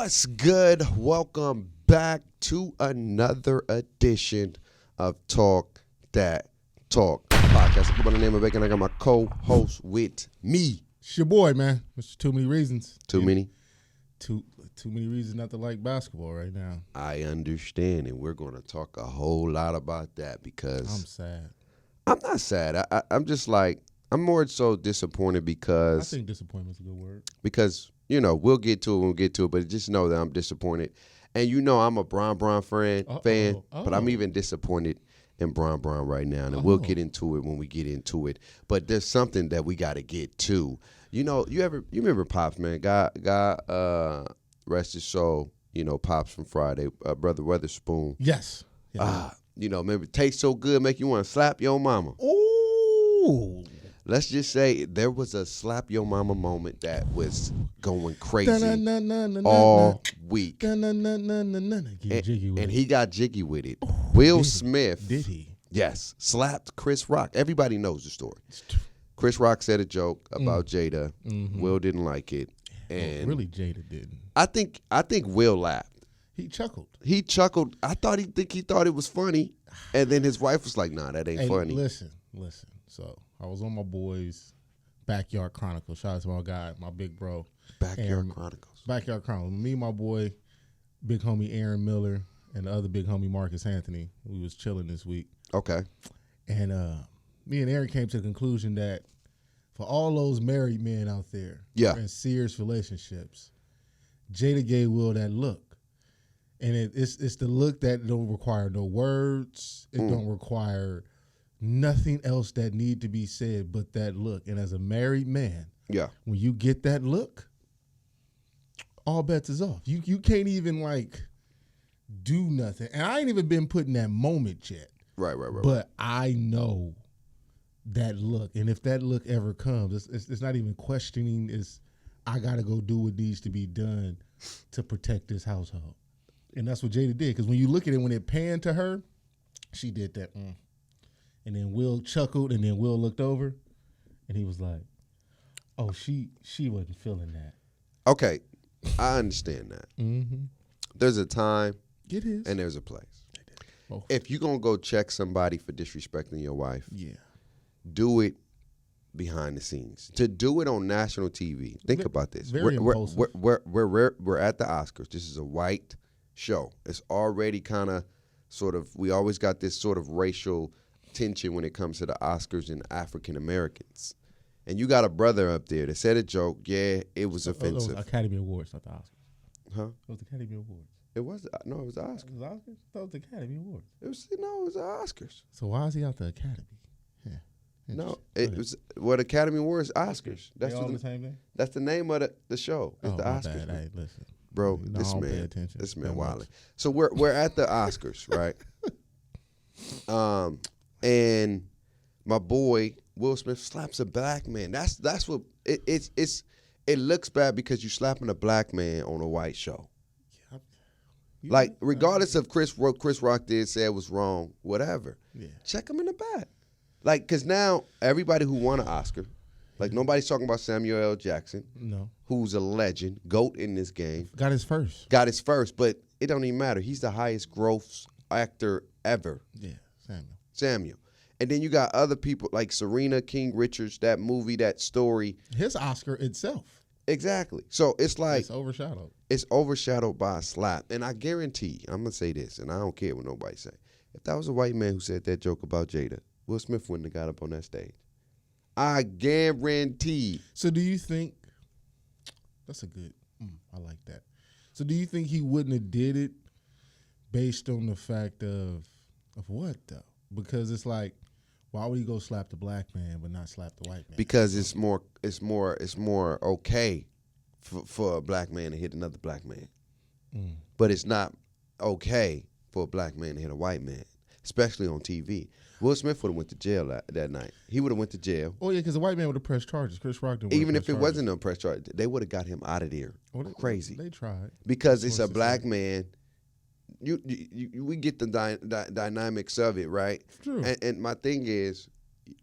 What's good? Welcome back to another edition of Talk That Talk podcast. I go by the name of Bacon. I got my co-host with me. It's your boy, man. Mr. Too Many Reasons. Too many? Too many reasons not to like basketball right now. I understand, and we're going to talk a whole lot about that because I'm sad. I'm not sad. I'm just like, I'm more so disappointed I because think disappointment's a good word. we'll get to it when we get to it, but just know that I'm disappointed. And I'm a Bron fan, but I'm even disappointed in Bron right now, and we'll get into it when we get into it. But there's something that we got to get to. You remember Pops, man? God, rest his soul. Pops from Friday, Brother Weatherspoon. Yes. Remember, tastes so good, make you want to slap your mama. Ooh. Let's just say there was a slap your mama moment that was going crazy all week. And he got jiggy with it. Will Smith. Did he? Yes. Slapped Chris Rock. Everybody knows the story. Chris Rock said a joke about Jada. Mm-hmm. Will didn't like it. And really, Jada didn't. I think Will laughed. He chuckled. I thought he thought it was funny. And then his wife was like, nah, that ain't funny. Listen. So I was on my boy's Backyard Chronicles. Shout out to my guy, my big bro. Backyard Chronicles. Me and my boy, big homie Aaron Miller, and the other big homie Marcus Anthony. We was chilling this week. Okay. And me and Aaron came to the conclusion that for all those married men out there in serious relationships, Jada gave Will that look. And it's the look that don't require no words. It don't require nothing else that need to be said but that look. And as a married man, when you get that look, all bets is off. You can't even do nothing. And I ain't even been put in that moment yet. Right. But I know that look. And if that look ever comes, it's not even questioning. I got to go do what needs to be done to protect this household. And that's what Jada did. Because when you look at it, when it panned to her, she did that. And then Will chuckled, and then Will looked over, and he was like, oh, she wasn't feeling that. Okay, I understand that. Mm-hmm. There's a time and there's a place. If you're going to go check somebody for disrespecting your wife, do it behind the scenes. To do it on national TV, think about this. We're at the Oscars. This is a white show. It's already kind of we always got this sort of racial tension when it comes to the Oscars and African Americans. And you got a brother up there that said a joke. Yeah, it was offensive. It was Academy Awards, not the Oscars. Huh? It was the Academy Awards. It was the Oscars. It was the Oscars? I thought it was the Academy Awards. It was the Oscars. So why is he out the Academy? Yeah. No, it was the Academy Awards, Oscars. That's the same thing? That's the name of the show. It's the Oscars. Bad. Hey, listen. Bro, this man wilding. So we're at the Oscars, right? And my boy Will Smith slaps a black man. That's what it looks bad because you slapping a black man on a white show. Regardless of Chris Rock did say it was wrong, whatever. Yeah. Check him in the back. Because now everybody who won an Oscar, nobody's talking about Samuel L. Jackson. No. Who's a legend, GOAT in this game. Got his first, but it don't even matter. He's the highest gross actor ever. Yeah, Samuel. And then you got other people like Serena King Richards, that movie, that story. His Oscar itself. Exactly. So it's overshadowed. It's overshadowed by a slap. And I guarantee, I'm going to say this, and I don't care what nobody say. If that was a white man who said that joke about Jada, Will Smith wouldn't have got up on that stage. I guarantee. So do you think, that's a good, I like that. So do you think he wouldn't have did it based on the fact of what though? Because it's why would he go slap the black man but not slap the white man? Because it's more okay for a black man to hit another black man. But it's not okay for a black man to hit a white man, especially on TV. Will Smith would have went to jail that night. He would have went to jail. Oh yeah, because the white man would have pressed charges. Chris Rock didn't. Even if it wasn't no press charge, they would have got him out of there. Crazy. They tried because it's a black man. We get the dynamics of it, right? True. And my thing is,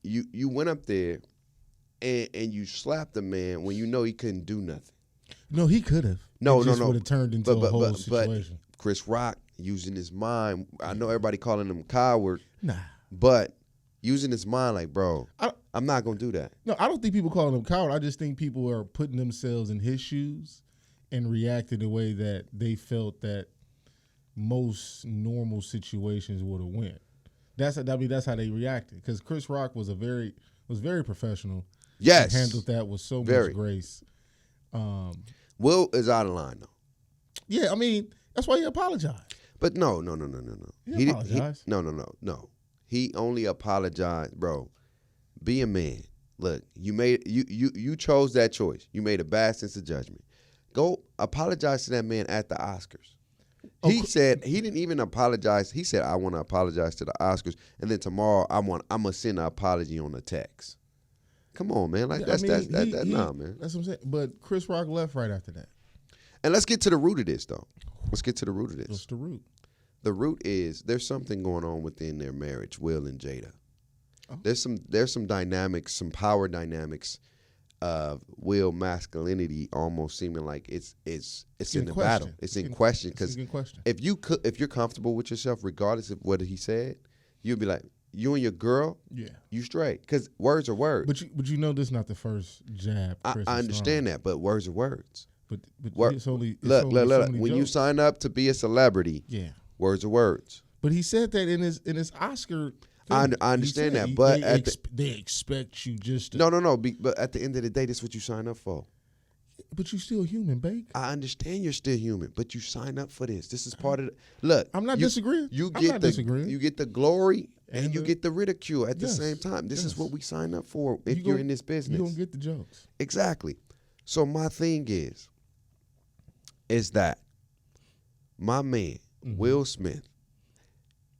you went up there and you slapped the man when you know he couldn't do nothing. No, he could have. No, it no, just no. would have turned into a whole situation. But Chris Rock using his mind. I know everybody calling him coward. Nah. But using his mind, like, bro, I'm not gonna do that. No, I don't think people calling him coward. I just think people are putting themselves in his shoes and reacting the way that they felt that most normal situations would have went. That's how they reacted. Because Chris Rock was very professional. Yes, he handled that with so much grace. Will is out of line though. Yeah, I mean that's why he apologized. But no. He apologized. No. He only apologized, bro. Be a man. Look, you chose that choice. You made a bad sense of judgment. Go apologize to that man at the Oscars. He said he didn't even apologize. He said, I want to apologize to the Oscars, and then tomorrow I'm gonna send an apology on the text. Come on, man. Like man. That's what I'm saying. But Chris Rock left right after that. And let's get to the root of this, though. Let's get to the root of this. What's the root? The root is there's something going on within their marriage, Will and Jada. Oh. There's some dynamics, some power dynamics of Will masculinity almost seeming like it's in the battle. It's in question because if you're comfortable with yourself, regardless of what he said, you'll be like, you and your girl, you straight. Because words are words. But you know this is not the first jab. I understand that, but words are words. But it's only look. When you sign up to be a celebrity, words are words. But he said that in his Oscar thing. I understand that, but they expect you just to... No. But at the end of the day, this is what you sign up for. But you're still human, Bake. I understand you're still human, but you sign up for this. This is part of Look, I'm not disagreeing. You get the glory and you get the ridicule at the same time. This is what we sign up for if you're in this business. You don't get the jokes. Exactly. So my thing is that my man, Will Smith,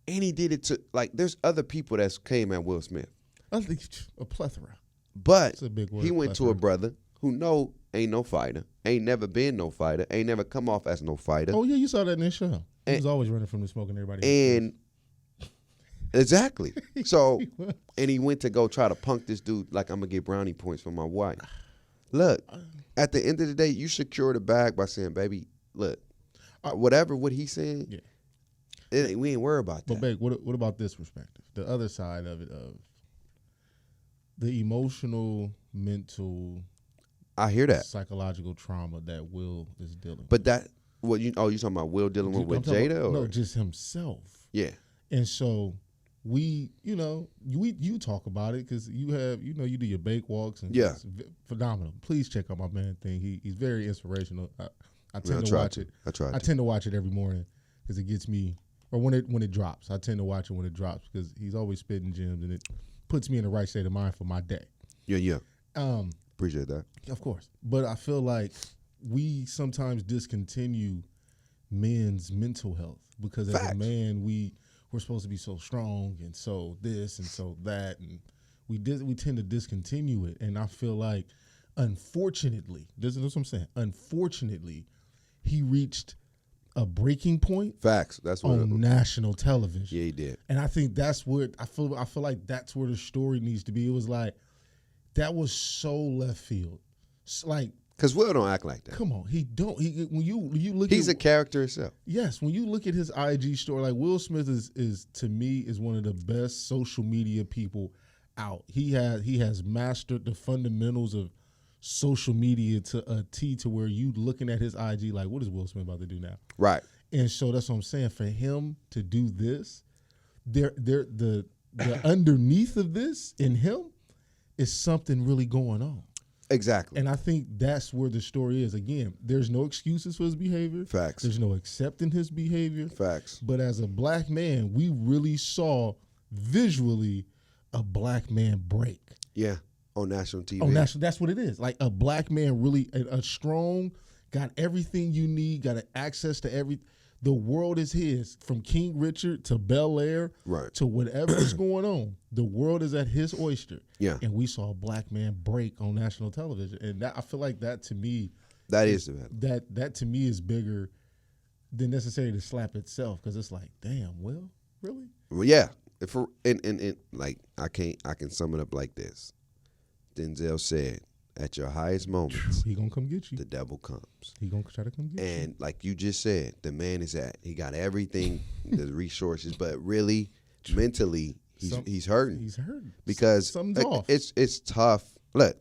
and he did it to, like, there's other people that came at Will Smith. I think a plethora. But that's a big word, he went to a brother who ain't no fighter, ain't never been no fighter, ain't never come off as no fighter. Oh, yeah, you saw that in this show. He was always running from the smoking everybody. And exactly. So, and he went to go try to punk this dude like, I'm going to get brownie points for my wife. Look, at the end of the day, you secure the bag by saying, baby, look, what he's saying, we ain't worried about that. But, babe, what about this perspective? The other side of it, of the emotional, mental, I hear that, psychological trauma that Will is dealing with. But that, you talking about Will dealing with Jada? No, just himself. Yeah. And so you talk about it because you do your bake walks and it's phenomenal. Please check out my man thing. He's very inspirational. I tend to watch it. I tend to watch it every morning because it gets me, or when it drops. I tend to watch it when it drops because he's always spitting gems and it puts me in the right state of mind for my day. Yeah. Appreciate that. Of course. But I feel like we sometimes discontinue men's mental health because as a man we're supposed to be so strong and so this and so that, and we tend to discontinue it. And I feel like, unfortunately, this is what I'm saying. Unfortunately, he reached a breaking point. Facts. That's what on national television. Yeah, he did. And I think that's what I feel like that's where the story needs to be. It was like that was so left field. Like, because Will don't act like that. Come on, he don't. When you look, he's a character himself. Yes, when you look at his IG story, like Will Smith is to me is one of the best social media people out. He has mastered the fundamentals of social media to a T, to where you looking at his IG like, what is Will Smith about to do now? Right. And so that's what I'm saying. For him to do this, the underneath of this in him is something really going on. Exactly. And I think that's where the story is. Again, there's no excuses for his behavior. Facts. There's no accepting his behavior. Facts. But as a black man, we really saw visually a black man break. Yeah, on national TV. That's what it is. Like a black man really, a strong, got everything you need, got access to everything. The world is his, from King Richard to Bel Air, right, to whatever is going on. The world is at his oyster. Yeah, and we saw a black man break on national television, and that, I feel like that to me, that to me is bigger than necessarily the slap itself, because it's like, damn, Will, really? Well, yeah. And like I can sum it up like this. Denzel said, at your highest moments, he gonna come get you. The devil comes. He gonna try to come get you. And like you just said, the man he got everything, the resources, but really, mentally, he's hurting. He's hurting because something's off. It's tough. Look,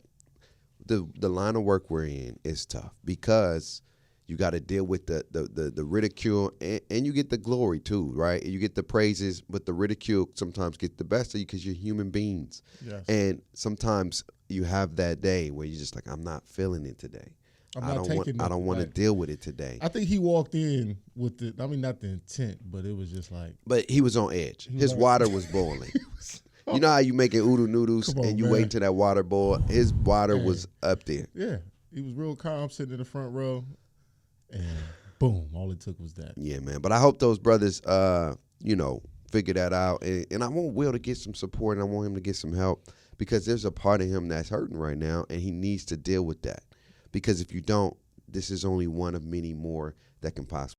the line of work we're in is tough because you got to deal with the ridicule and you get the glory too, right? You get the praises, but the ridicule sometimes get the best of you because you're human beings. Yes. And sometimes you have that day where you're just like, I'm not feeling it today. I don't want to deal with it today. I think he walked in with not the intent, but it was just like. But he was on edge. His water was boiling. You know how you making oodle noodles and you wait till that water boil? His water was up there. Yeah. He was real calm sitting in the front row. And boom, all it took was that. Yeah, man. But I hope those brothers, figure that out. And I want Will to get some support, and I want him to get some help because there's a part of him that's hurting right now, and he needs to deal with that. Because if you don't, this is only one of many more that can possibly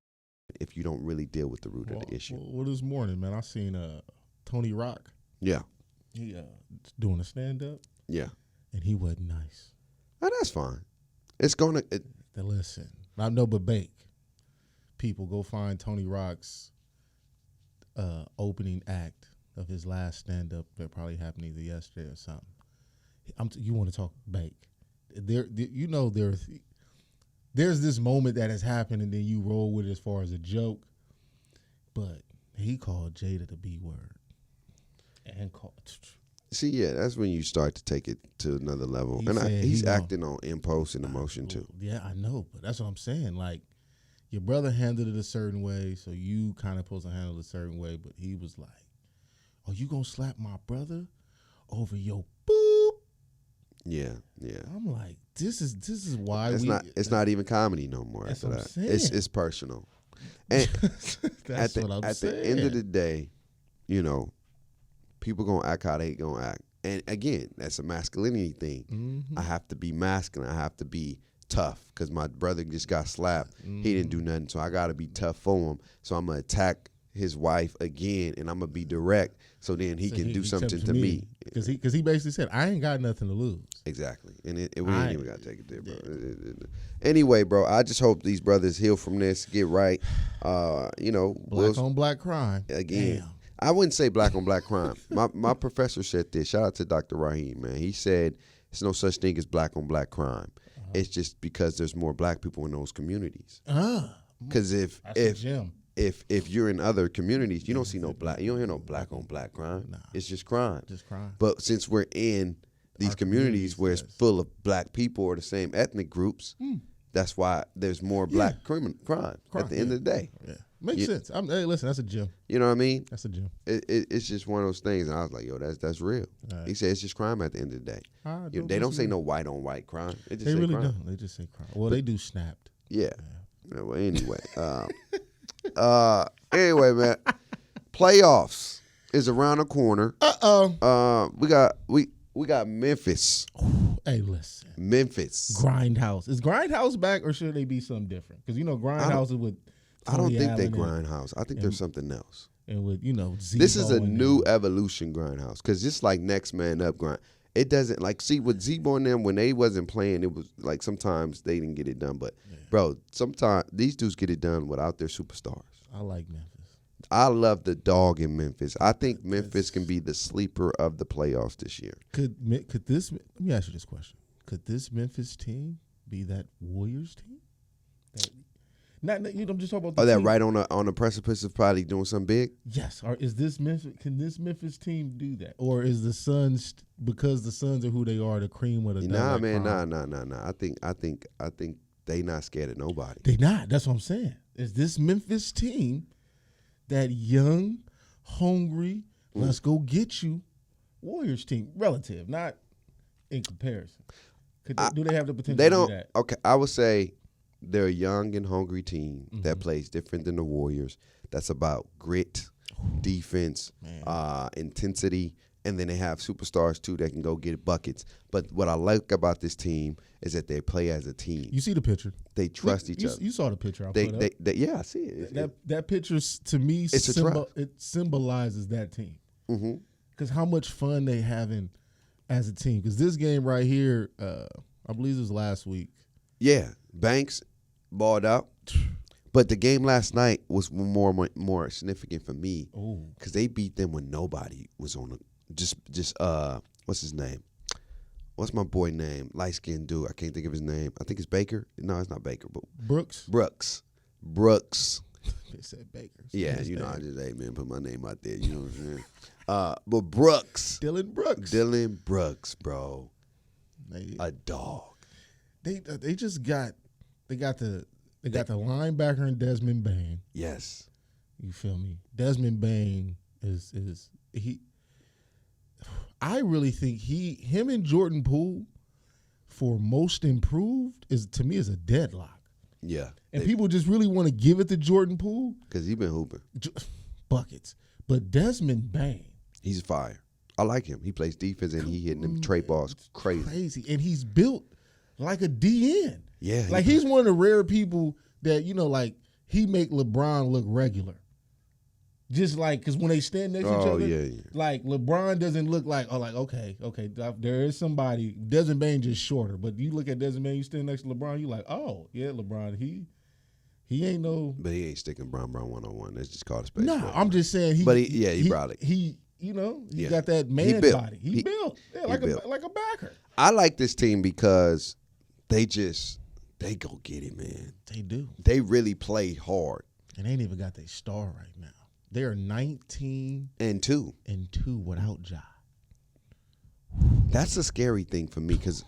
if you don't really deal with the root of the issue. Well, this morning, man, I seen Tony Rock. Yeah. He doing a stand-up. Yeah. And he wasn't nice. Oh, that's fine. It's going to... Listen. I know, but bake. People go find Tony Rock's opening act of his last stand-up that probably happened either yesterday or something. You want to talk bake? There's this moment that has happened, and then you roll with it as far as a joke. But he called Jada the B word, and called. See, yeah, that's when you start to take it to another level. He's acting on impulse and emotion, too. Yeah, I know, but that's what I'm saying. Like, your brother handled it a certain way, so you kind of supposed to handle it a certain way, but he was like, oh, you going to slap my brother over your boop? Yeah. I'm like, this is why it's not even comedy no more after that. It's personal. And that's what I'm saying. At the end of the day, people gonna act how they gonna act, and again, that's a masculinity thing. Mm-hmm. I have to be masculine. I have to be tough because my brother just got slapped. Mm-hmm. He didn't do nothing, so I gotta be tough for him. So I'm gonna attack his wife again, and I'm gonna be direct, so then he can do something to me. Because he basically said, I ain't got nothing to lose. Exactly, and we ain't even gotta take it there, bro. Yeah. Anyway, bro, I just hope these brothers heal from this, get right. Black on black crime again. Damn. I wouldn't say black on black crime. My professor said this. Shout out to Dr. Raheem, man. He said there's no such thing as black on black crime. It's just because there's more black people in those communities. Because if you're in other communities, you don't see no black. You don't hear no black on black crime. Nah. It's just crime. Just crime. But since we're in these communities where it's full of black people or the same ethnic groups, that's why there's more black crime at the end of the day. Yeah. Makes sense. Hey, listen, that's a gem. You know what I mean? That's a gem. It's just one of those things. And I was like, yo, that's real. Right. He said it's just crime at the end of the day. They don't say no white on white crime. They just say really crime. don't. They just say crime. Well, they do snapped. Yeah. Well, anyway. Anyway, man. Playoffs is around the corner. We got Memphis. Hey, listen. Memphis. Grindhouse. Is Grindhouse back or should they be something different? Because, Grindhouse is with Tony I don't think Allen they Grindhouse. I think there's something else. And with, Z-Bo. This is a new evolution Grindhouse. Because just like Next Man Up grind. It doesn't, with Z-Bo and them, when they wasn't playing, it was like sometimes they didn't get it done. But, bro, sometimes these dudes get it done without their superstars. I like Memphis. I love the dog in Memphis. I think Memphis can be the sleeper of the playoffs this year. Could this? Let me ask you this question: could this Memphis team be that Warriors team? I'm just talking about. That right on the precipice of probably doing something big. Yes. Or is this Memphis? Can this Memphis team do that? Or is the Suns, because the Suns are who they are, the cream of the Nah, man, nah. I think they not scared of nobody. They not. That's what I'm saying. Is this Memphis team that young, hungry, let's go get you Warriors team? Relative, not in comparison. Do they have the potential to do that? Okay, I would say they're a young and hungry team that plays different than the Warriors. That's about grit, defense, intensity, and then they have superstars too that can go get buckets. But what I like about this team is that they play as a team. You see the picture. They trust each other. You saw the picture I put up. Yeah, I see it. That picture, to me, it symbolizes that team. Because how much fun they having as a team. Because this game right here, I believe it was last week. Yeah, Banks balled out. But the game last night was more significant for me because they beat them when nobody was on the just what's his name? What's my boy name? Light skinned dude. I can't think of his name. I think it's Baker. No, it's not Baker. But Brooks. They said Baker. Yeah, I just put my name out there. You know what I'm saying? But Brooks. Dylan Brooks, bro. A dog. They just got the linebacker in Desmond Bain. Yes. You feel me? Desmond Bain is he. I really think him and Jordan Poole for most improved is a deadlock. Yeah. And people just really want to give it to Jordan Poole because he's been hooping buckets. But Desmond Bain, he's fire. I like him. He plays defense and he hitting them trade balls crazy. And he's built like a DN. Yeah. Like he's one of the rare people that he make LeBron look regular. Just like, because when they stand next to each other, like LeBron doesn't look like, okay, there is somebody. Desmond Bain just shorter, but you look at Desmond Bain, you stand next to LeBron, you like, oh yeah, LeBron, he ain't no. But he ain't sticking Brown 101. That's just called a space. No, I'm just saying he probably he got that man body. He built like a backer. I like this team because they go get it, man. They do. They really play hard, and they ain't even got their star right now. They are 19-2 without Ja. That's a scary thing for me because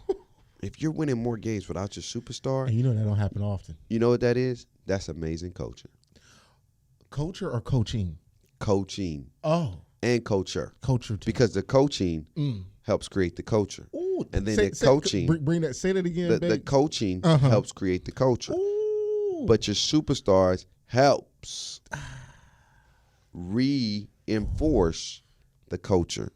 if you're winning more games without your superstar, and that don't happen often. You know what that is? That's amazing coaching. Coacher or coaching? Coaching. Oh. And coacher. Coacher too. Because the coaching helps create the culture. Ooh, and then the coaching. Say that again, the coaching helps create the culture. Ooh. But your superstars helps reinforce the culture.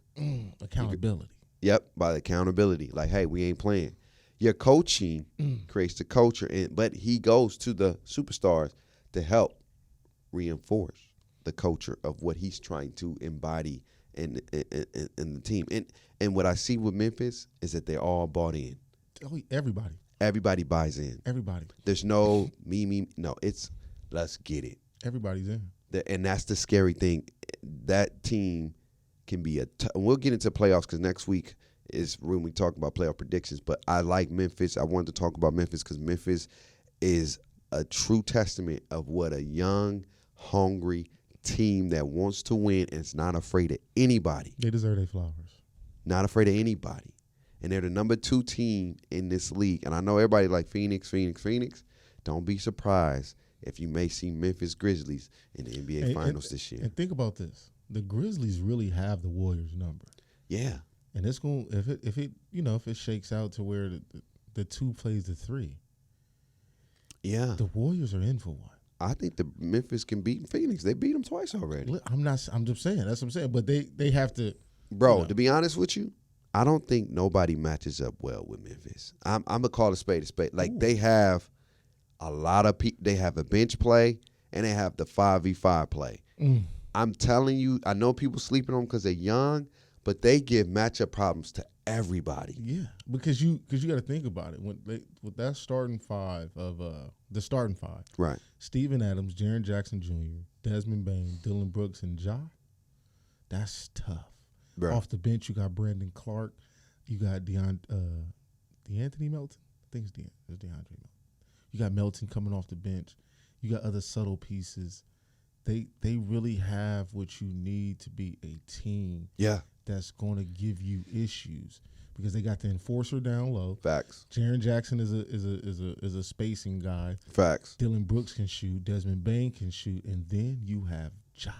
Accountability. Yep, by the accountability. Like, hey, we ain't playing. Your coaching creates the culture, but he goes to the superstars to help reinforce the culture of what he's trying to embody in the team. And what I see with Memphis is that they're all bought in. Everybody. Everybody buys in. Everybody. There's no me. No, it's let's get it. Everybody's in. And that's the scary thing. That team can be we'll get into playoffs because next week is when we talk about playoff predictions. But I like Memphis. I wanted to talk about Memphis because Memphis is a true testament of what a young, hungry team that wants to win and is not afraid of anybody. They deserve their flowers. Not afraid of anybody. And they're the number 2 team in this league. And I know everybody like Phoenix. Don't be surprised if you may see Memphis Grizzlies in the NBA Finals this year. And think about this. The Grizzlies really have the Warriors number. Yeah. And it's going if it shakes out to where the 2 plays the 3. Yeah. The Warriors are in for one. I think the Memphis can beat Phoenix. They beat them twice already. I'm just saying. That's what I'm saying. But they have to. Bro, to be honest with you, I don't think nobody matches up well with Memphis. I'm going to call a spade a spade. Like, they have a lot of people. They have a bench play, and they have the 5v5 play. I'm telling you, I know people sleeping on them because they're young, but they give matchup problems to everybody. Yeah, because you got to think about it. With that starting five of the starting five, right? Steven Adams, Jaren Jackson Jr., Desmond Bain, Dylan Brooks, and Ja. That's tough. Bro. Off the bench, you got Brandon Clark, you got DeAnthony Melton. I think it's DeAndre Melton. You got Melton coming off the bench. You got other subtle pieces. They really have what you need to be a team. Yeah. That's going to give you issues because they got the enforcer down low. Facts. Jaren Jackson is a spacing guy. Facts. Dylan Brooks can shoot. Desmond Bain can shoot, and then you have Ja.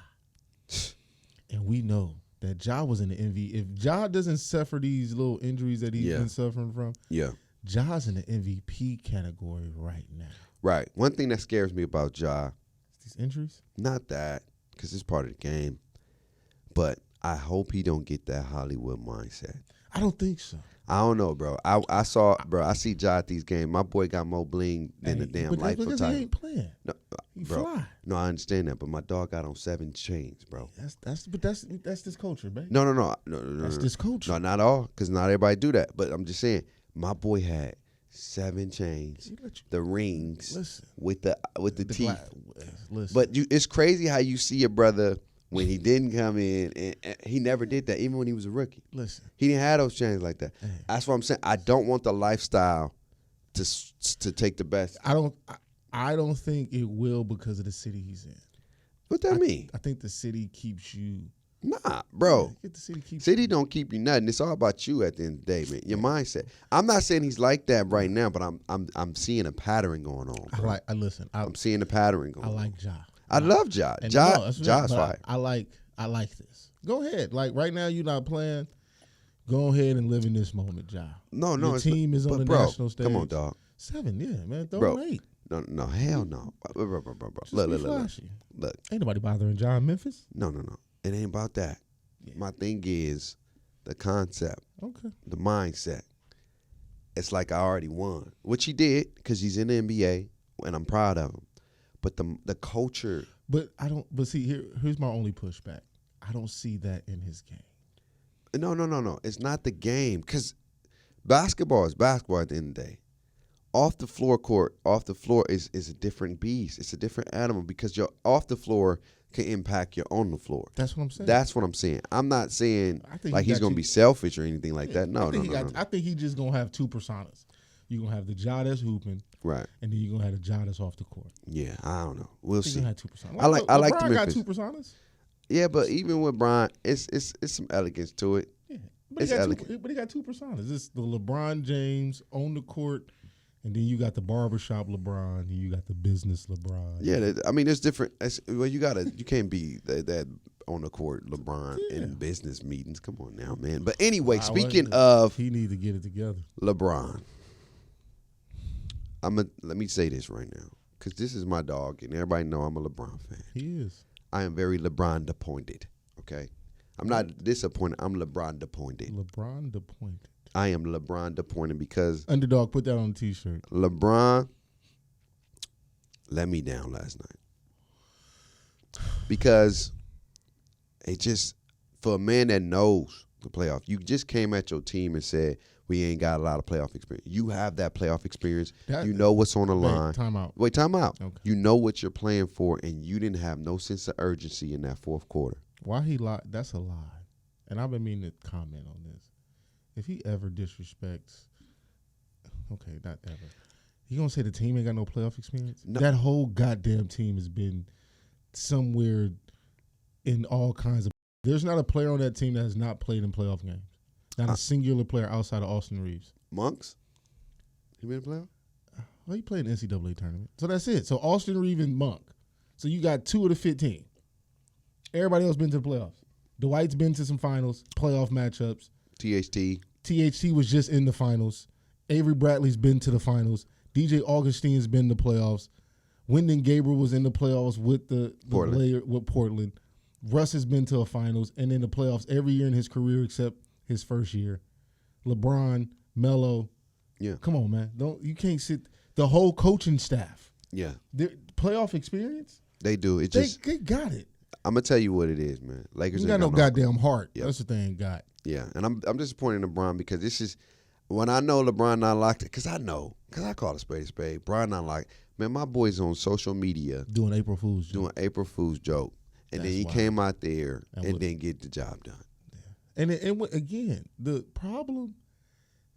And we know that Ja was in the MVP. If Ja doesn't suffer these little injuries that he's been suffering from, Ja's in the MVP category right now. Right. One thing that scares me about Ja, these injuries? Not that, because it's part of the game, but I hope he don't get that Hollywood mindset. I don't think so. I don't know, bro. I see Ja at these games. My boy got more bling than the damn life for He ain't playing. No, he bro. Fly. No, I understand that, but my dog got on 7 chains, bro. That's this culture, baby. No. That's this culture. No, not all, because not everybody do that. But I'm just saying, my boy had 7 chains, the rings, listen, with the teeth. Listen. But it's crazy how you see your brother when he didn't come in, and he never did that, even when he was a rookie. Listen, he didn't have those chains like that. That's what I'm saying. I don't want the lifestyle to take the best. I don't think it will because of the city he's in. What that mean? I think the city keeps you. Nah, bro. The city don't keep you nothing. It's all about you at the end of the day, man. Your mindset. I'm not saying he's like that right now, but I'm seeing a pattern going on. Bro. I'm seeing a pattern going on. I like Ja. I love Ja. Ja's fire. I like this. Go ahead. Like right now, you're not playing. Go ahead and live in this moment, Ja. No. Your team is on the national stage. Come on, dog. 7, yeah, man. Throw an 8. No, hell no. Bro. Look. Ain't nobody bothering Ja in Memphis. No. It ain't about that. Yeah. My thing is the concept. Okay. The mindset. It's like I already won, which he did because he's in the NBA, and I'm proud of him. But the culture. But I don't. But see, here's my only pushback. I don't see that in his game. No. It's not the game, because basketball is basketball at the end of the day. Off the floor is a different beast. It's a different animal because your off the floor can impact your on the floor. That's what I'm saying. That's what I'm saying. I'm not saying like he's going to be selfish or anything like that. No. I think he's just going to have 2 personas. You're going to have the Ja that's hooping. Right. And then you're going to have the Ja that's off the court. Yeah, I don't know. We'll see. You're going to have 2 personas. I like the LeBron Memphis. got 2 personas. Yeah, but even with Brian, it's some elegance to it. Yeah. But he got 2 personas. It's the LeBron James on the court. And then you got the barbershop LeBron, and you got the business LeBron. Yeah, I mean, there's different. Well, you can't be that on the court LeBron in business meetings. Come on now, man. But anyway, speaking of, he need to get it together. LeBron, let me say this right now, because this is my dog, and everybody know I'm a LeBron fan. He is. I am very LeBron disappointed. Okay, I'm not disappointed. I'm LeBron disappointed. LeBron disappointed. I am LeBron disappointed because Underdog, put that on a T-shirt. LeBron let me down last night because it just, for a man that knows the playoff, you just came at your team and said we ain't got a lot of playoff experience. You have that playoff experience. You know what's on the line. Time out. Wait, time out. Okay. You know what you're playing for, and you didn't have no sense of urgency in that fourth quarter. Why he lied? That's a lie. And I've been meaning to comment on this. If he ever disrespects, okay, not ever. You gonna say the team ain't got no playoff experience? No. That whole goddamn team has been somewhere in all kinds of. There's not a player on that team that has not played in playoff games. Not a singular player outside of Austin Reeves. Monks? He been a playoff? Well, he played in the NCAA tournament. So that's it. So Austin Reeves and Monk. So you got 2 of the 15. Everybody else been to the playoffs. Dwight's been to some finals, playoff matchups. THT was just in the finals. Avery Bradley's been to the finals. DJ Augustine's been to the playoffs. Wyndon Gabriel was in the playoffs with Portland. Russ has been to the finals and in the playoffs every year in his career except his first year. LeBron, Melo. Yeah. Come on, man. You can't sit the whole coaching staff. Yeah. Playoff experience? They do. They got it. I'm gonna tell you what it is, man. Lakers ain't got no goddamn heart. Yep. That's what they ain't got. Yeah, and I'm disappointed in LeBron because this is when I know LeBron not locked it, because I call a spade a spade. Brian not like, man, my boy's on social media doing April Fool's joke, and then he came out there and didn't get the job done. Yeah. And again, the problem,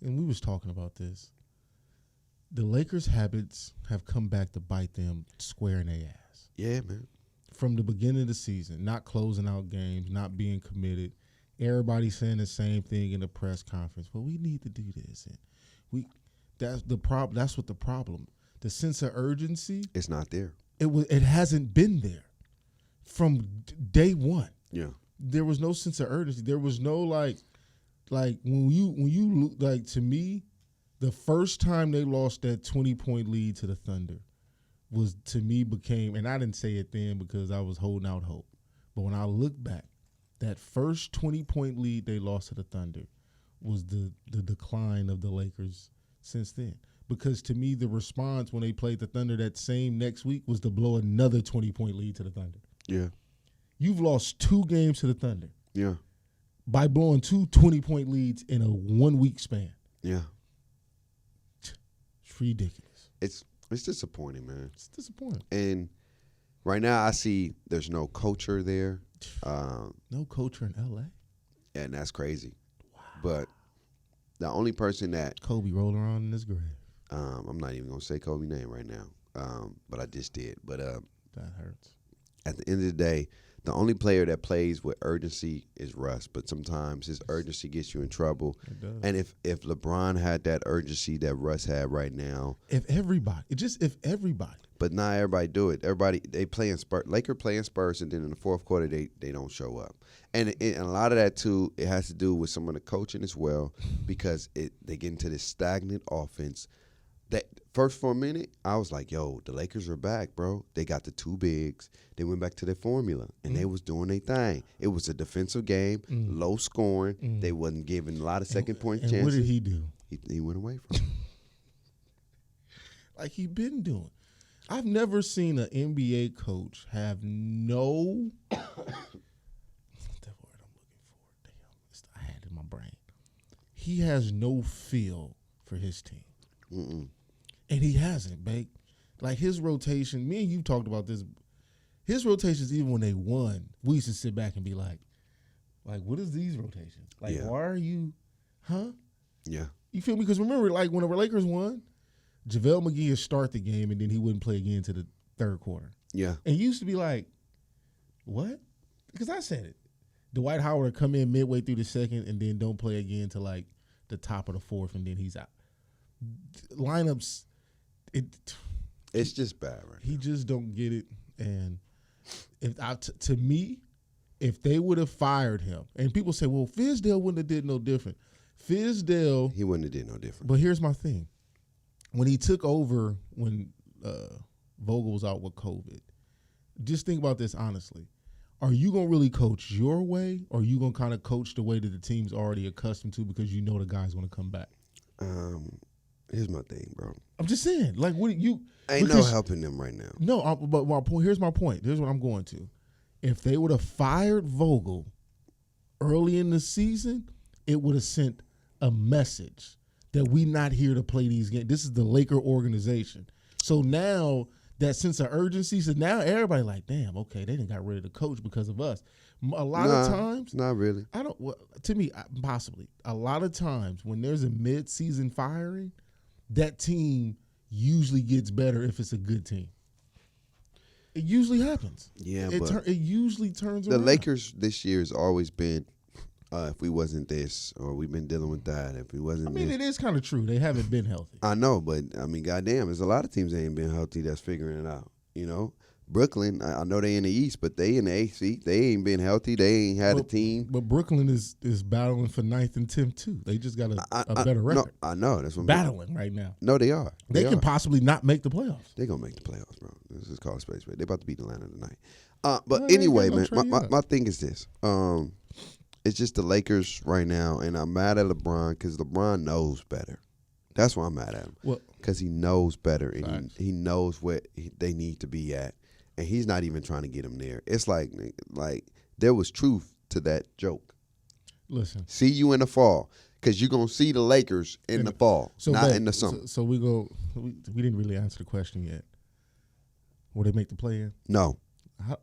and we was talking about this, the Lakers' habits have come back to bite them square in their ass. Yeah, man. From the beginning of the season, not closing out games, not being committed. Everybody saying the same thing in the press conference. Well, we need to do this, and that's the problem. That's what the problem. The sense of urgency. It's not there. It hasn't been there from day one. Yeah. There was no sense of urgency. There was no like when you like, to me, the first time they lost that 20-point lead to the Thunder was, to me, became, and I didn't say it then because I was holding out hope, but when I look back, that first 20-point lead they lost to the Thunder was the decline of the Lakers since then. Because to me, the response when they played the Thunder that same next week was to blow another 20-point lead to the Thunder. Yeah. You've lost 2 games to the Thunder. Yeah. By blowing 2 20-point leads in a 1-week span. Yeah. ridiculous. It's disappointing, man. It's disappointing. And right now, I see there's no culture there. No culture in L.A.? And that's crazy. Wow. But the only person that Kobe rolling around in his grave. I'm not even gonna say Kobe's name right now. But I just did. But that hurts. At the end of the day, the only player that plays with urgency is Russ. But sometimes his urgency gets you in trouble. It does. And if LeBron had that urgency that Russ had right now, if everybody. But not everybody do it. Everybody they play in Spurs. Lakers play in Spurs, and then in the fourth quarter they don't show up. And a lot of that too, it has to do with some of the coaching as well, because they get into this stagnant offense. That first for a minute, I was like, "Yo, the Lakers are back, bro. They got the two bigs. They went back to their formula, and they was doing their thing. It was a defensive game, low scoring. They wasn't giving a lot of second point chances. And what did he do? He went away from it. Like he been doing. I've never seen an NBA coach have no. What's that word I'm looking for? Damn, I had it in my brain. He has no feel for his team. And he hasn't, babe. Like his rotation, me and you talked about this. His rotations, even when they won, we used to sit back and be like, what is these rotations? Like, why are you, huh? Yeah. You feel me? Because remember, like when the Lakers won, JaVale McGee would start the game and then he wouldn't play again to the third quarter. Yeah. And you used to be like, what? Because I said it. Dwight Howard would come in midway through the second and then don't play again to like the top of the fourth and then he's out. Lineups, it's just bad right He just don't get it. And to me, if they would have fired him, and people say, well, Fizdale wouldn't have did no different. he wouldn't have did no different. But here's my thing. When he took over, when Vogel was out with COVID, just think about this honestly. Are you going to really coach your way, or are you going to kind of coach the way that the team's already accustomed to because you know the guy's going to come back? Here's my thing, bro. I'm just saying, like, what you ain't no helping them right now. No, but my point. Here's my point. Here's what I'm going to. If they would have fired Vogel early in the season, it would have sent a message that we not here to play these games. This is the Laker organization. So now that sense of urgency, so now everybody like, damn, okay, they didn't got rid of the coach because of us. A lot of times, not really. To me, possibly. A lot of times when there's a mid-season firing, that team usually gets better if it's a good team. It usually happens. Yeah, it usually turns around. The Lakers this year has always been, if we wasn't this, or we've been dealing with that. If we wasn't, it is kind of true. They haven't been healthy. I know, but goddamn, there's a lot of teams that ain't been healthy that's figuring it out. You know, Brooklyn, I know they in the East, but they in the 8th seed. They ain't been healthy. They ain't had a team. But Brooklyn is battling for 9th and 10th too. They just got a better record. No, I know. That's what battling right now. No, they are. They can possibly not make the playoffs. They're going to make the playoffs, bro. This is called space. They're about to beat Atlanta tonight. But anyway, man, my thing is this. It's just the Lakers right now, and I'm mad at LeBron because LeBron knows better. That's why I'm mad at him. Because he knows better, and he knows where they need to be at. And he's not even trying to get them there. It's like there was truth to that joke. Listen. See you in the fall. Because you're going to see the Lakers in the fall, not in the summer. So we didn't really answer the question yet. Will they make the play-in? No.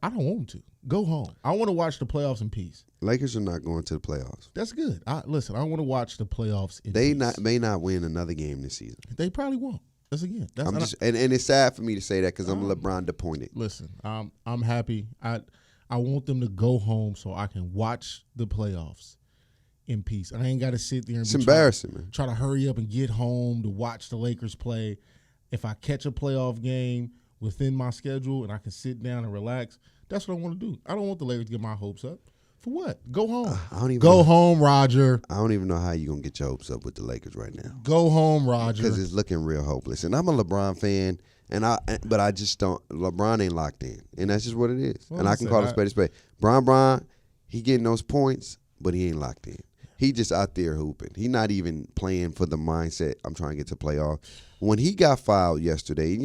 I don't want them to. Go home. I want to watch the playoffs in peace. Lakers are not going to the playoffs. That's good. I want to watch the playoffs in peace. They may not win another game this season. They probably won't. And it's sad for me to say that because I'm LeBron disappointed. Listen, I'm happy. I want them to go home so I can watch the playoffs in peace. I ain't got to sit there and it's embarrassing, man. Try to hurry up and get home to watch the Lakers play. If I catch a playoff game within my schedule and I can sit down and relax, that's what I want to do. I don't want the Lakers to get my hopes up. For what? Go home. Go home, Roger. I don't even know how you're going to get your hopes up with the Lakers right now. Go home, Roger. Because it's looking real hopeless. And I'm a LeBron fan, but I just don't. LeBron ain't locked in. And that's just what it is. Well, and I can call it a spade. Bron, he getting those points, but he ain't locked in. He just out there hooping. He not even playing for the mindset, I'm trying to get to playoff. When he got fouled yesterday,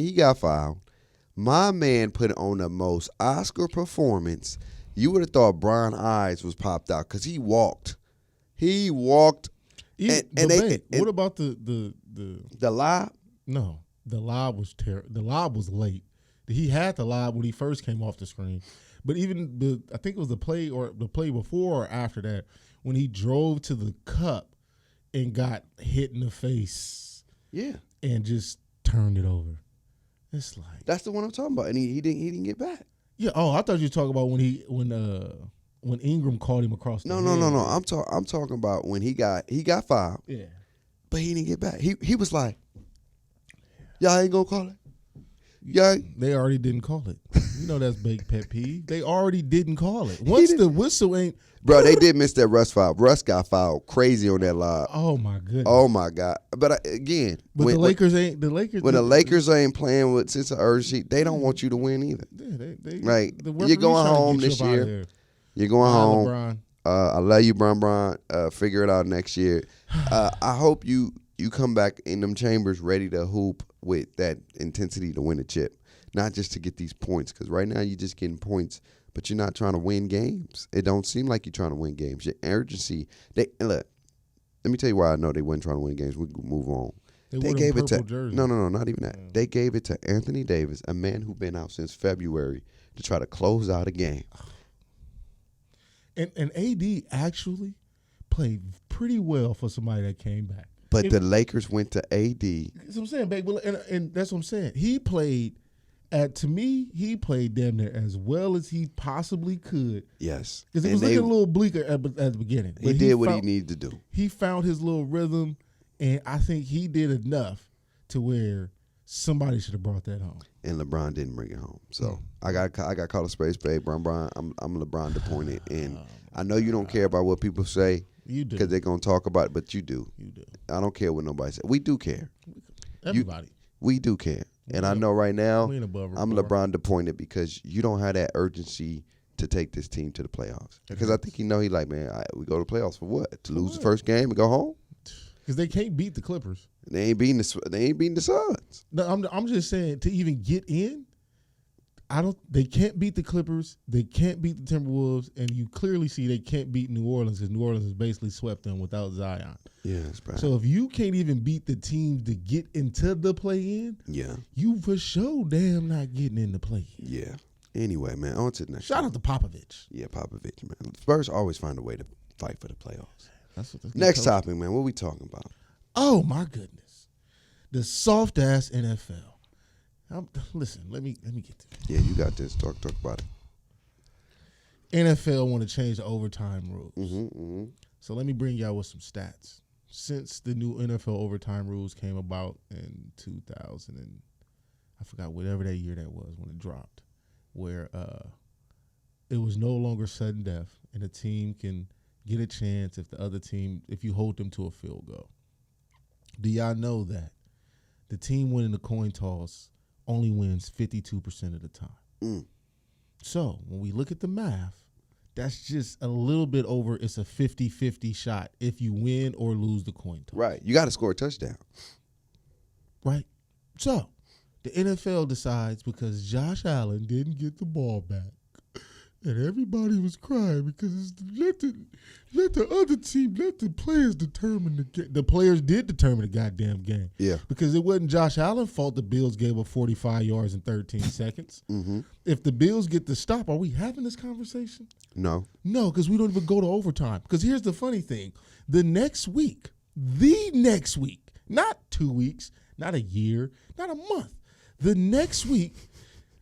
my man put on the most Oscar performance. You would have thought Brian eyes was popped out because he walked. What about the lob? No, the lob was The lob was late. He had the lob when he first came off the screen, but even I think it was the play before or after that when he drove to the cup and got hit in the face. Yeah, and just turned it over. It's like that's the one I'm talking about, and he didn't get back. Yeah. Oh, I thought you were talking about when Ingram caught him across the head. No. I'm talking about when he got fouled. Yeah. But he didn't get back. He was like, y'all ain't gonna call it. Yeah. They already didn't call it. You know that's big pet peeve. They already didn't call it. Once the whistle ain't. Bro, they did miss that Russ foul. Russ got fouled crazy on that lob. Oh my goodness. Oh my God. But again, when the Lakers ain't playing with sense of urgency, they don't want you to win either. Yeah, right. You're going home this year. You're going home. LeBron. I love you, Bron. Figure it out next year. I hope you come back in them chambers ready to hoop with that intensity to win a chip, not just to get these points. Because right now you're just getting points, but you're not trying to win games. It don't seem like you're trying to win games. Your urgency. Look. Let me tell you why I know they weren't trying to win games. We can move on. They gave it to no, not even that. Yeah. They gave it to Anthony Davis, a man who's been out since February, to try to close out a game. And AD actually played pretty well for somebody that came back. But the Lakers went to AD. That's what I'm saying, babe. And that's what I'm saying. He played, to me, he played damn near as well as he possibly could. Yes. Because it was looking a little bleaker at the beginning. He did what he needed to do. He found his little rhythm, and I think he did enough to where somebody should have brought that home. And LeBron didn't bring it home. So I got called a space babe. Bron. I'm LeBron disappointed. And I know you don't care about what people say. You do. Because they're going to talk about it, but you do. You do. I don't care what nobody says. We do care. Everybody. We do care. And I know right now I'm LeBron disappointed because you don't have that urgency to take this team to the playoffs. Because I think he like, man, we go to the playoffs for what? To lose the first game and go home? Because they can't beat the Clippers. They ain't beating the Suns. No, I'm just saying, to even get in, they can't beat the Clippers, they can't beat the Timberwolves, and you clearly see they can't beat New Orleans because New Orleans has basically swept them without Zion. Yeah, that's bad. So if you can't even beat the teams to get into the play-in, you for sure damn not getting in the play-in. Yeah. Anyway, man, on to the next. Shout out to Popovich. Yeah, Popovich, man. Spurs always find a way to fight for the playoffs. That's what next topic, man. What we talking about? Oh my goodness, the soft ass NFL. Listen, let me get to it. Yeah, you got this. Talk about it. NFL want to change the overtime rules. Mm-hmm. So let me bring y'all with some stats. Since the new NFL overtime rules came about in 2000 and I forgot whatever that year that was when it dropped, where it was no longer sudden death and a team can get a chance if you hold them to a field goal. Do y'all know that the team winning the coin toss only wins 52% of the time? So when we look at the math, that's just a little bit over. It's a 50-50 shot if you win or lose the coin toss. Right. You got to score a touchdown. Right. So the NFL decides because Josh Allen didn't get the ball back, and everybody was crying because let the other team, let the players determine the game. The players did determine the goddamn game. Yeah. Because it wasn't Josh Allen's fault the Bills gave up 45 yards in 13 seconds. Mm-hmm. If the Bills get the stop, are we having this conversation? No. No, because we don't even go to overtime. Because here's the funny thing. The next week, not 2 weeks, not a year, not a month. The next week,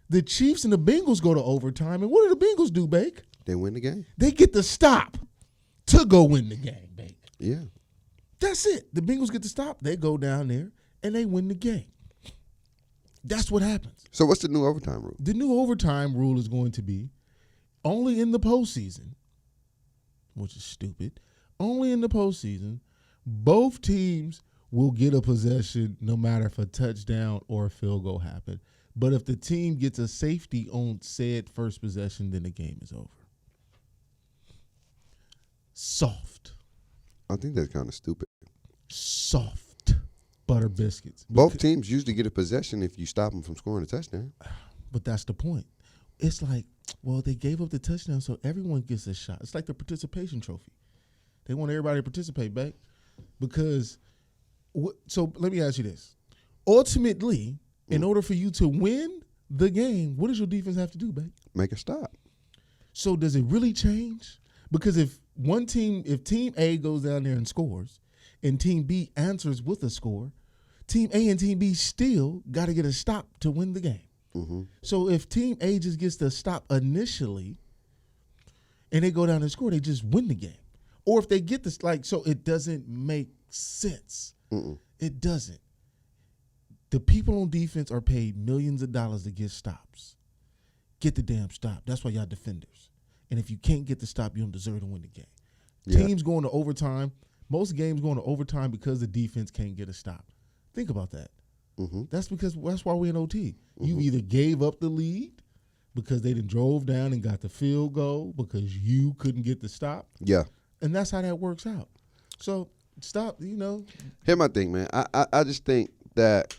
the Chiefs and the Bengals go to overtime, and what do the Bengals do, Bake? They win the game. They get the stop to go win the game, Bake. Yeah. That's it. The Bengals get the stop. They go down there, and they win the game. That's what happens. So what's the new overtime rule? The new overtime rule is going to be only in the postseason, which is stupid. Only in the postseason, both teams will get a possession no matter if a touchdown or a field goal happen. But if the team gets a safety on said first possession, then the game is over. Soft. I think that's kind of stupid. Soft butter biscuits. Both teams usually get a possession if you stop them from scoring a touchdown. But that's the point. It's like, well, they gave up the touchdown, so everyone gets a shot. It's like the participation trophy. They want everybody to participate, back. Because, so let me ask you this. Ultimately, in order for you to win the game, what does your defense have to do, babe? Make a stop. So does it really change? Because if Team A goes down there and scores, and Team B answers with a score, Team A and Team B still got to get a stop to win the game. Mm-hmm. So if Team A just gets the stop initially, and they go down and score, they just win the game. Or if they get this, so it doesn't make sense. Mm-mm. It doesn't. The people on defense are paid millions of dollars to get stops. Get the damn stop. That's why y'all defenders. And if you can't get the stop, you don't deserve to win the game. Yeah. Teams going to overtime. Most games going to overtime because the defense can't get a stop. Think about that. Mm-hmm. That's why we're in OT. Mm-hmm. You either gave up the lead because they done drove down and got the field goal because you couldn't get the stop. Yeah. And that's how that works out. So stop, Here's my thing, man. I just think that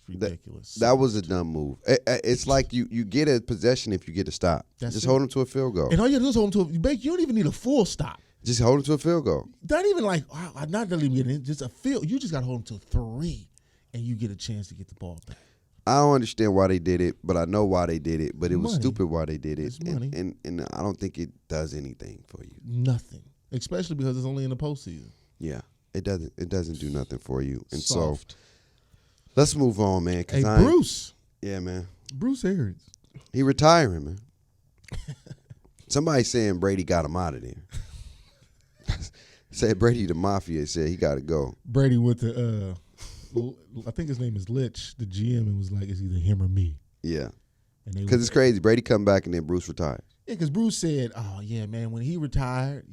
ridiculous. That was a dumb move. It's like you get a possession if you get a stop. Just hold them to a field goal. And all you have to do is hold them to you don't even need a full stop. Just hold them to a field goal. Not even not really getting just a field. You just got to hold them to 3, and you get a chance to get the ball back. I don't understand why they did it, but I know why they did it. But it was stupid why they did it. It's money. And I don't think it does anything for you. Nothing. Especially because it's only in the postseason. Yeah. It doesn't do nothing for you. And Soft. So let's move on, man. Hey, Bruce. Yeah, man. Bruce Arians. He retiring, man. Somebody saying Brady got him out of there. Said Brady the Mafia said he got to go. Brady went to, I think his name is Litch, the GM, and was like, it's either him or me. Yeah. Because it's crazy. Brady come back and then Bruce retired. Yeah, because Bruce said, oh, yeah, man, when he retired,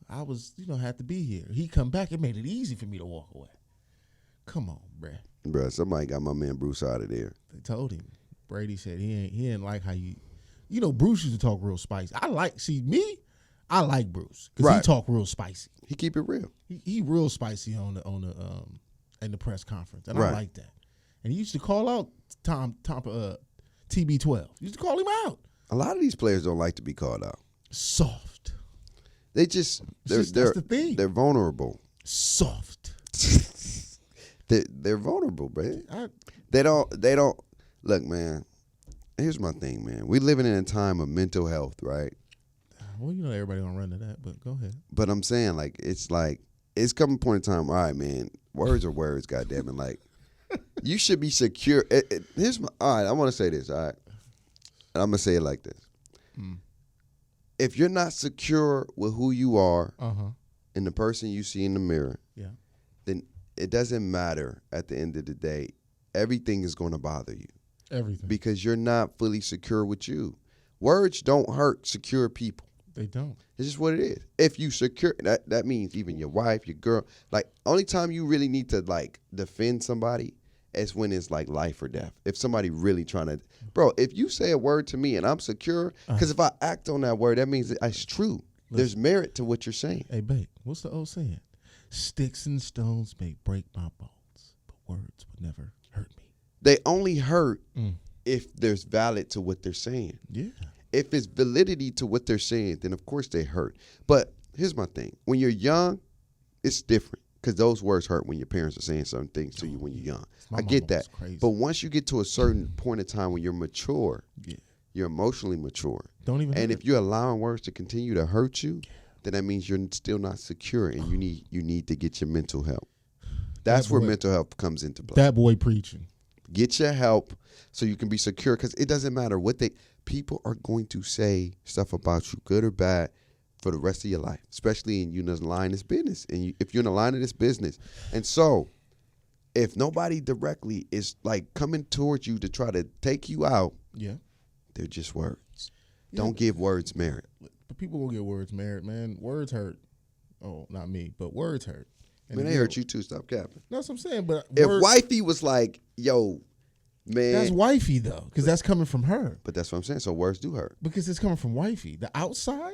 I was, had to be here. He come back, it made it easy for me to walk away. Come on, bruh. Bruh, somebody got my man Bruce out of there. They told him. Brady said he didn't like how you, Bruce used to talk real spicy. I like Bruce because he talk real spicy. He keep it real. He real spicy on the in the press conference, and I like that. And he used to call out TB12. He used to call him out. A lot of these players don't like to be called out. Soft. That's the thing. They're vulnerable. Soft. they're vulnerable, bro. They don't look, man. Here's my thing, man. We living in a time of mental health, right? Well, everybody gonna run to that, but go ahead. But I'm saying, it's coming point in time. All right, man. Words are words. Goddamn it. Like, you should be secure. All right. I want to say this. All right, and I'm gonna say it like this. If you're not secure with who you are and the person you see in the mirror, then it doesn't matter. At the end of the day, everything is going to bother you. Everything. Because you're not fully secure with you. Words don't hurt secure people. They don't. It's just what it is. If you secure, that means even your wife, your girl. Only time you really need to, defend somebody is when it's, life or death. If somebody really trying to, bro, if you say a word to me and I'm secure, because if I act on that word, that means it's true. There's merit to what you're saying. Hey, babe, what's the old saying? Sticks and stones may break my bones, but words would never hurt me. They only hurt if there's valid to what they're saying. Yeah. If it's validity to what they're saying, then of course they hurt. But here's my thing. When you're young, it's different because those words hurt when your parents are saying certain things to you when you're young. I get that. But once you get to a certain point in time when you're mature, you're emotionally mature. And if you're allowing words to continue to hurt you, then that means you're still not secure and you need to get your mental help. That's where mental health comes into play. That boy preaching. Get your help so you can be secure because it doesn't matter what people are going to say stuff about you, good or bad, for the rest of your life, especially in the line of this business. And if you're in the line of this business. And so if nobody directly is coming towards you to try to take you out, they're just words. Yeah. Don't give words merit. But people will get words merit, man. Words hurt. Oh, not me, but words hurt. And they hurt you too. Stop capping. That's what I'm saying. But if wifey was like, yo, man. That's wifey, though, because that's coming from her. But that's what I'm saying. So words do hurt. Because it's coming from wifey. The outside?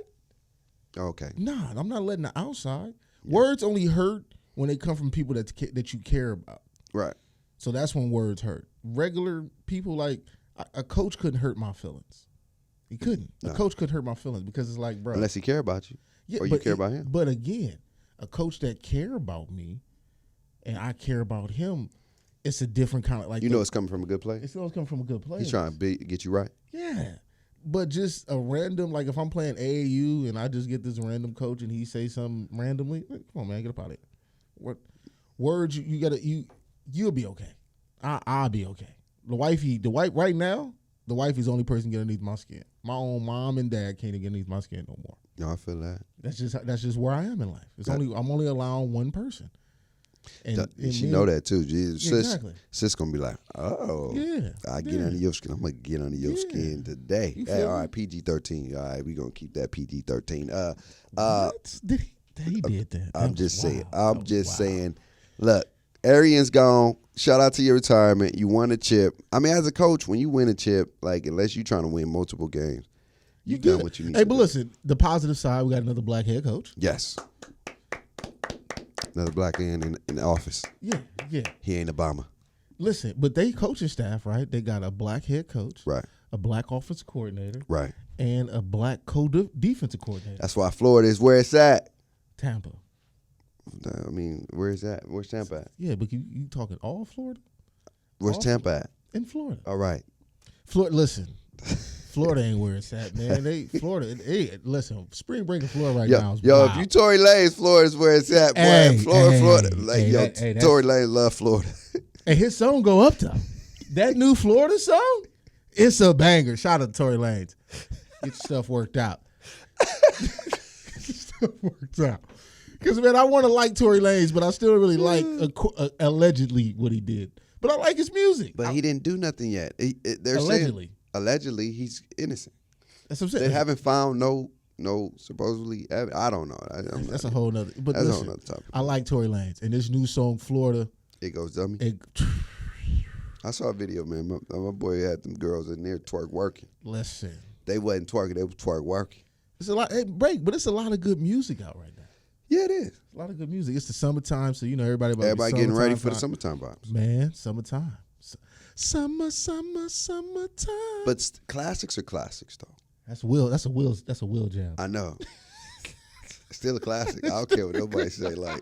Okay. Nah, I'm not letting the outside. Yeah. Words only hurt when they come from people that you care about. Right. So that's when words hurt. Regular people, a coach couldn't hurt my feelings. He couldn't. No. A coach could hurt my feelings because it's like, bro. Unless he care about you. Yeah, or you care about him. But again, a coach that care about me and I care about him, it's a different kind of like. It's coming from a good place. It's always coming from a good place. He's trying to get you right. Yeah, but just a random like if I'm playing AAU and I just get this random coach and he say something randomly, come on man, get up out of here. What words you'll be okay. I'll be okay. The wife right now. The wife is the only person getting underneath my skin. My own mom and dad can't get underneath my skin no more. No, I feel that. That's just where I am in life. I'm only allowing one person. And she know that too. Exactly. Sis gonna be like, oh, yeah, I get under your skin. I'm gonna get under your skin today. Hey, all right, PG-13. All right, we gonna keep that PG-13. What? He did that. I'm just saying. Look, Arian's gone. Shout out to your retirement. You won a chip. I mean, as a coach, when you win a chip, like unless you're trying to win multiple games, you done what you need. Hey, but listen, the positive side, we got another black head coach. Yes. Another black man in the office. Yeah. He ain't Obama. Listen, but they coaching staff, right? They got a black head coach, right? A black offensive coordinator, right? And a black defensive coordinator. That's why Florida is where it's at. Tampa. I mean, where is that? Where's Tampa at? Yeah, but you talking all Florida? Where's Tampa at? In Florida. All right. Florida. Listen. Florida ain't where it's at, man. Listen, spring break in Florida right now is wild. If you Tory Lanez, Florida's where it's at, boy. Florida. Tory Lanez love Florida. And his song go up though. That new Florida song, it's a banger. Shout out to Tory Lanez. Get your stuff worked out. Because, man, I want to like Tory Lanez, but I still really like allegedly what he did. But I like his music. But he didn't do nothing yet. They're allegedly. Saying, allegedly, he's innocent. That's what I'm saying. They haven't found no supposedly. I don't know. That's a whole nother. But that's listen, a whole nother topic. I like Tory Lanez and this new song, Florida. It goes dummy. I saw a video, man. My boy had them girls in there twerk working. Listen, they wasn't twerking. They was twerk working. It's a lot. Hey, but it's a lot of good music out right now. Yeah, it is. A lot of good music. It's the summertime, so everybody getting ready for the summertime vibes. Man, summertime. Summertime. But classics are classics, though. That's a Will jam. I know. Still a classic. I don't care what nobody say. Like,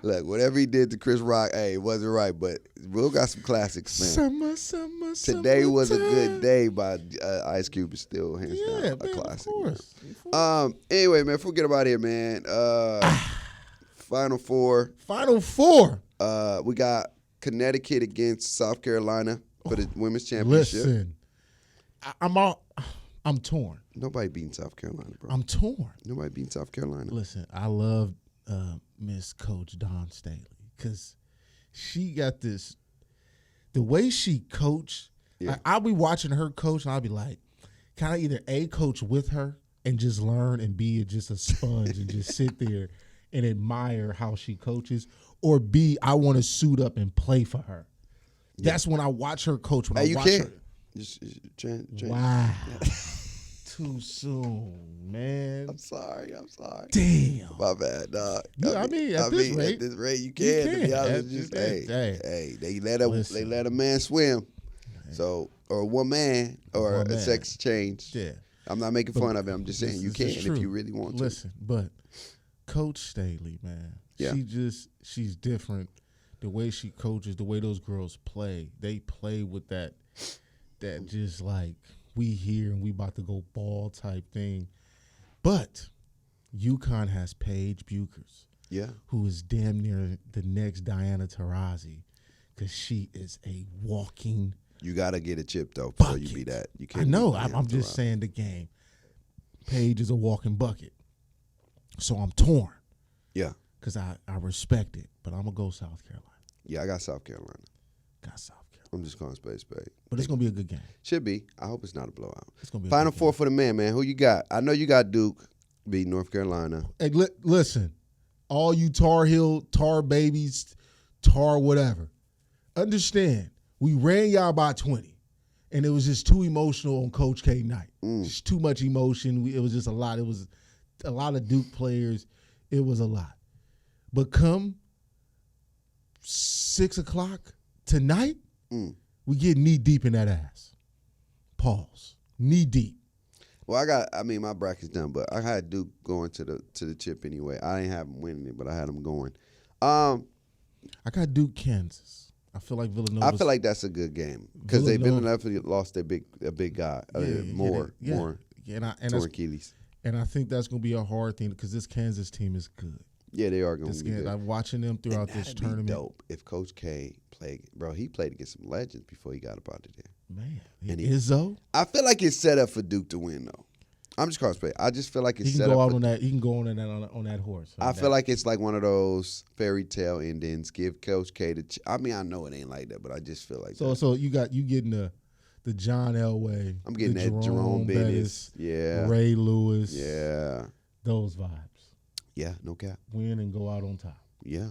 look, whatever he did to Chris Rock, hey, it wasn't right. But Will got some classics, man. Today was a good day by Ice Cube is still hands down a classic. Of course. Anyway, man, forget about here, man. Final four. We got Connecticut against South Carolina for the women's championship. Listen, I'm torn. Nobody beating South Carolina, bro. I'm torn. Nobody beating South Carolina. Listen, I love Miss Coach Dawn Staley because she got this. The way she coached, I'll be watching her coach and I'll be like, can I either A, coach with her and just learn and be just a sponge and just sit there and admire how she coaches, or B, I want to suit up and play for her. Yeah. That's when I watch her coach. When I watch her. Just wow. Too soon, man. I'm sorry. Damn. My bad, dog. At this rate, you can. To be honest, just they let a man swim, so or one man or a sex change. Yeah. I'm not making fun of it. I'm just saying you can if you really want to. Listen, but Coach Staley, man, she's different. The way she coaches, the way those girls play, they play with that just like we here and we about to go ball type thing. But UConn has Paige Buchers, who is damn near the next Diana Taurasi, because she is a walking. You gotta get a chip though before you be that. You can't. I know. I'm just saying the game. Paige is a walking bucket, so I'm torn. Yeah, because I respect it, but I'm gonna go South Carolina. Yeah, I got South Carolina. I'm just calling spade. But it's going to be a good game. Should be. I hope it's not a blowout. It's going to be Final four for the man. Who you got? I know you got Duke beat North Carolina. Hey, listen, all you Tar Heel, Tar babies, Tar whatever, understand, we ran y'all by 20, and it was just too emotional on Coach K night. Just too much emotion. It was just a lot. It was a lot of Duke players. It was a lot. But come 6 o'clock tonight, we get knee deep in that ass. Pause. Knee deep. Well, my bracket's done, but I had Duke going to the chip anyway. I didn't have them winning it, but I had them going. I got Duke, Kansas. I feel like Villanova. I feel like that's a good game because Villanova lost a big guy, more Achilles. And I think that's going to be a hard thing because this Kansas team is good. Yeah, they are going to be good. I'm watching them throughout this tournament. Be dope if Coach K played. Bro, he played against some legends before he got up out of there. Man, Izzo. I feel like it's set up for Duke to win, though. I'm just calling it. I just feel like it's set up on that. He can go on that horse. I feel like it's like one of those fairy tale endings. Give Coach K I know it ain't like that, but I just feel like that. So you getting the John Elway. I'm getting that Jerome Bettis. Yeah. Ray Lewis. Yeah. Those vibes. Yeah, no cap. Win and go out on top. Yeah.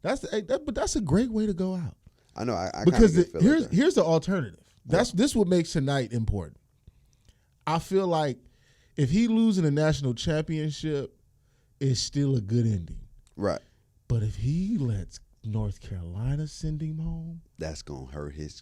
But that's a great way to go out. I know. I because here's the alternative. This what makes tonight important. I feel like if he losing a national championship, it's still a good ending. Right. But if he lets North Carolina send him home, that's gonna hurt his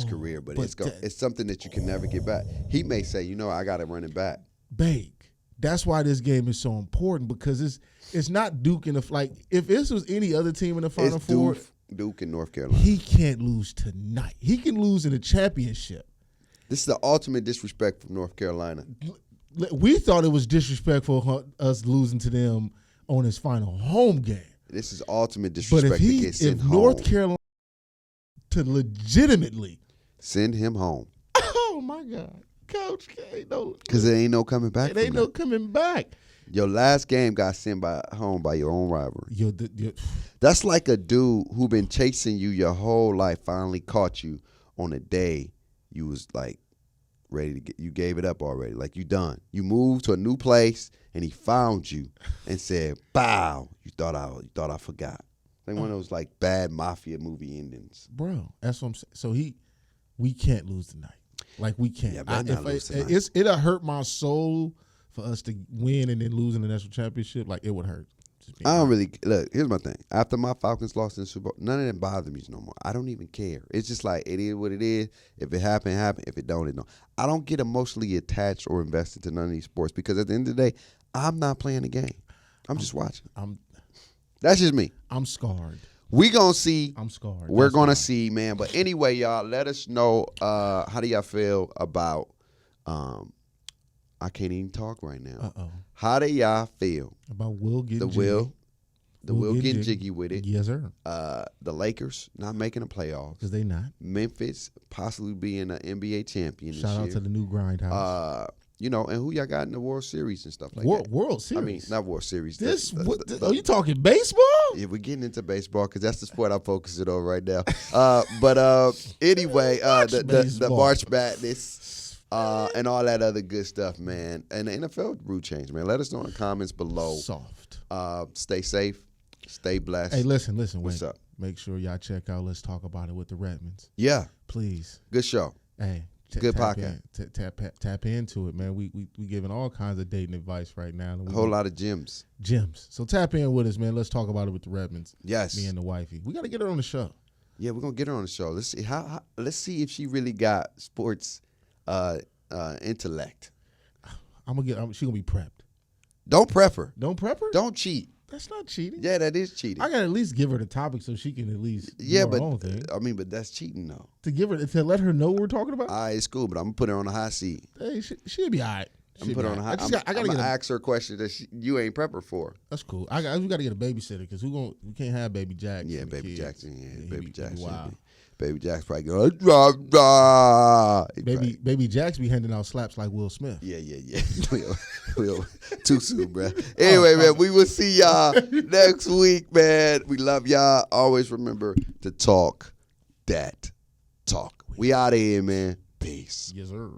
career, but it's something that you can never get back. He may say, I got to run it back. Bake. That's why this game is so important because it's not Duke in the if this was any other team in the Final Four, Duke and North Carolina. He can't lose tonight. He can lose in the championship. This is the ultimate disrespect from North Carolina. We thought it was disrespectful us losing to them on his final home game. This is ultimate disrespect. But if North Carolina to legitimately send him home. Oh my God, Coach K, because there ain't no coming back. It ain't no coming back. Your last game got sent home by your own rivalry. That's like a dude who been chasing you your whole life finally caught you on a day you was like ready to you gave it up already. Like you done. You moved to a new place and he found you and said, "Bow, you thought I forgot." Like one of those like bad mafia movie endings. Bro, that's what I'm saying. So we can't lose tonight. Like we can't. Yeah, it'll hurt my soul for us to win and then lose in the national championship. Like it would hurt. I don't really look. Here's my thing. After my Falcons lost in the Super Bowl, none of them bother me no more. I don't even care. It's just like it is what it is. If it happened, it happened. If it don't, it don't. I don't get emotionally attached or invested to none of these sports because at the end of the day, I'm not playing the game. I'm just watching. That's just me. I'm scarred. We gonna see. I'm scarred. We're gonna see, man. But anyway, y'all, let us know how do y'all feel about I can't even talk right now. How do y'all feel about Will getting getting jiggy with it? Yes, sir. The Lakers not making the playoffs because they not. Memphis possibly being an NBA champion. Shout out to the new grindhouse. And who y'all got in the World Series and stuff like that. World Series. I mean, not World Series. Are you talking baseball? Yeah, we're getting into baseball because that's the sport I'm focusing on right now. Anyway, the March Madness. And all that other good stuff, man. And the NFL rule change, man. Let us know in the comments below. Soft. Stay safe. Stay blessed. Hey, listen. What's up? Make sure y'all check out Let's Talk About It with the Redmonds. Yeah. Please. Good show. Hey. Good podcast. Tap into it, man. We giving all kinds of dating advice right now. A whole lot of gems. So tap in with us, man. Let's talk about it with the Redmonds. Yes. Me and the wifey. We got to get her on the show. Yeah, we're gonna get her on the show. Let's see let's see if she really got sports intellect. She gonna be prepped. Don't prep her. Don't prep her. Don't cheat. That's not cheating. Yeah, that is cheating. I gotta at least give her the topic so she can at least do her own thing. I mean, but that's cheating though. To let her know what we're talking about. It's cool, but I'm gonna put her on a high seat. Hey, she'll be all right. I'm put her on a high. I gotta ask her a question that you ain't prep her for. That's cool. We gotta get a babysitter because we can't have Baby Jackson. Yeah, Baby Jackson. Yeah, Baby Jackson. Wow. Baby Jack's probably going. Baby Jack's be handing out slaps like Will Smith. Yeah. Will, too soon, bro. Anyway, man, we will see y'all next week, man. We love y'all. Always remember to talk that talk. We out of here, man. Peace. Yes, sir.